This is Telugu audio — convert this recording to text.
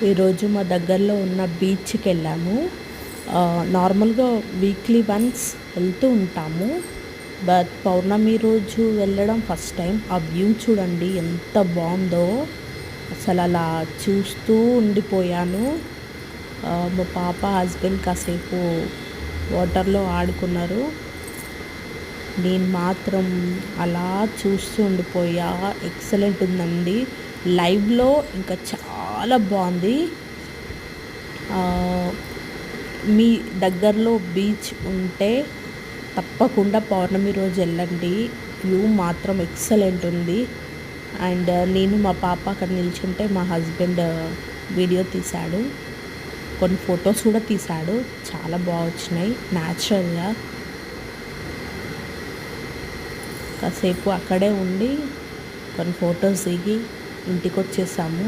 ఈరోజు మా దగ్గరలో ఉన్న బీచ్కి వెళ్ళాము. నార్మల్గా వీక్లీ వన్స్ వెళ్తూ ఉంటాము. బట్ పౌర్ణమి రోజు వెళ్ళడం ఫస్ట్ టైం. ఆ వ్యూ చూడండి ఎంత బాగుందో, అసలు అలా చూస్తూ ఉండిపోయాను. మా పాప హస్బెండ్ కాసేపు వాటర్లో ఆడుకున్నారు. నేను మాత్రం అలా చూస్తూ ఉండిపోయా. ఎక్సలెంట్ ఉందండి. లైవ్లో ఇంకా చాలా బాగుంది. మీ దగ్గరలో బీచ్ ఉంటే తప్పకుండా పౌర్ణమి రోజు వెళ్ళండి. వ్యూ మాత్రం ఎక్సలెంట్ ఉంది. అండ్ నేను మా పాప అక్కడ నిల్చుంటే మా హస్బెండ్ వీడియో తీశాడు, కొన్ని ఫొటోస్ కూడా తీశాడు. చాలా బాగా వచ్చినాయి న్యాచురల్గా. కాసేపు అక్కడే ఉండి కొన్ని ఫొటోస్ దిగి ఇంటికి వచ్చేసాము.